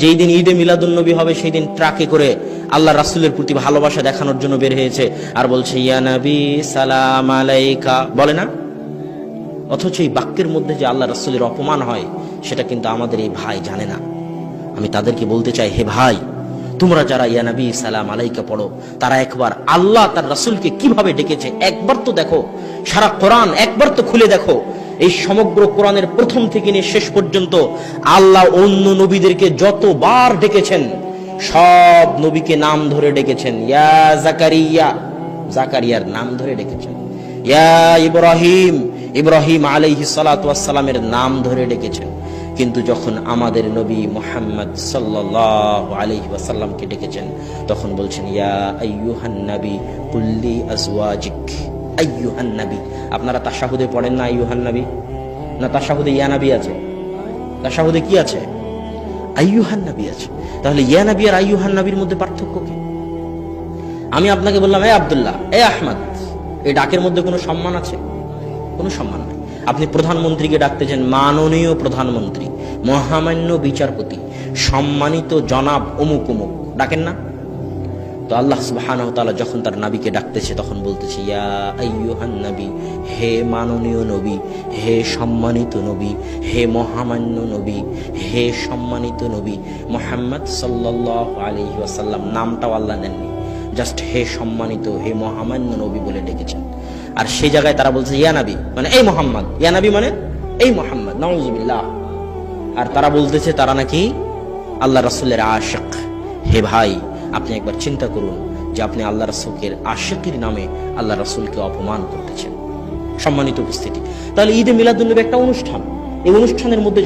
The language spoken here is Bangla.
যেই দিন ঈদে মিলাদুন্নবী হবে সেই দিন ট্রাকে করে আল্লাহ রাসূলের প্রতি ভালোবাসা দেখানোর জন্য বের হয়েছে আর বলছে ইয়া নবী সালাম আলাইকা, বলে না? অথচ এই বাক্যের মধ্যে যে আল্লাহ রাসূলের অপমান হয় সেটা কিন্তু আমাদের এই ভাই জানে না। আমি তাদেরকে বলতে চাই, হে ভাই, তোমরা যারা ইয়া নবী সালাম আলাইকা পড়ো, তারা একবার আল্লাহ তার রাসূলকে কিভাবে ডেকেছে একবার তো দেখো। সারা কোরআন একবার তো খুলে দেখো। এই সমগ্র কোরআনের প্রথম থেকে নিয়ে শেষ পর্যন্ত আল্লাহ অন্য নবীদেরকে যতবার ডেকেছেন সব নবীকে নাম ধরে ডেকেছেন। ইয়া জাকারিয়া, জাকারিয়ার নাম ধরে ডেকেছেন। ইয়া ইব্রাহিম, ইব্রাহিম আলাইহিস সালাতু ওয়াস সালামের নাম ধরে ডেকেছেন। কিন্তু যখন আমাদের নবী মুহাম্মদ সাল্লাল্লাহু আলাইহি ওয়াসাল্লামকে ডেকেছেন তখন বলছেন ইয়া আইয়ুহান নবী কুল্লি আজওয়াজিক, আইয়ুহান নবী। আপনারা তাশাহুদে পড়েন না আইয়ুহান নবী? না তাশাহুদে ইয়া নবী আছে? তাশাহুদে কি আছে? আইয়ুহান নবী আছে। তাহলে ইয়া নবী আর আইয়ুহান নবীর মধ্যে পার্থক্য কি? আমি আপনাকে বললাম এ আব্দুল্লাহ, এ আহমদ, এই ডাকের মধ্যে কোনো সম্মান আছে? কোনো সম্মান নাই। আপনি প্রধানমন্ত্রীকে ডাকতেছেন মাননীয় প্রধানমন্ত্রী, মহামান্য বিচারপতি, সম্মানিত জনাব অমুক অমুক, ডাকেন না? তো আল্লাহ সুবহানাহু ওয়া তাআলা যখন তার নবীকে ডাকতেছে তখন বলতেছে ইয়া আইয়ুহান নবী, হে মাননীয় নবী, হে সম্মানিত নবী, হে মহামান্য নবী, হে সম্মানিত নবী মুহাম্মদ সাল্লাল্লাহু আলাইহি ওয়াসাল্লাম। নামটাও আল্লাহ নেননি, জাস্ট হে সম্মানিত, হে মহামান্য নবী বলে ডেকেছেন। আর সেই জায়গায় তারা বলছে ইয়া নবী মানে এই মোহাম্মদ, ইয়া নবী মানে এই মোহাম্মদ, নাউযুবিল্লাহ। আর তারা বলতেছে তারা নাকি আল্লাহ রাসূলের আশিক। হে ভাই, আপনি একবার চিন্তা করুন যে আপনি আল্লাহ রাসূলের আশিকের নামে আল্লাহ রাসূলকে অপমান করতেছেন। সম্মানিত উপস্থিতি, তাহলে ঈদে মিলাদুন্নবী একটা অনুষ্ঠান, এই অনুষ্ঠানের মধ্যে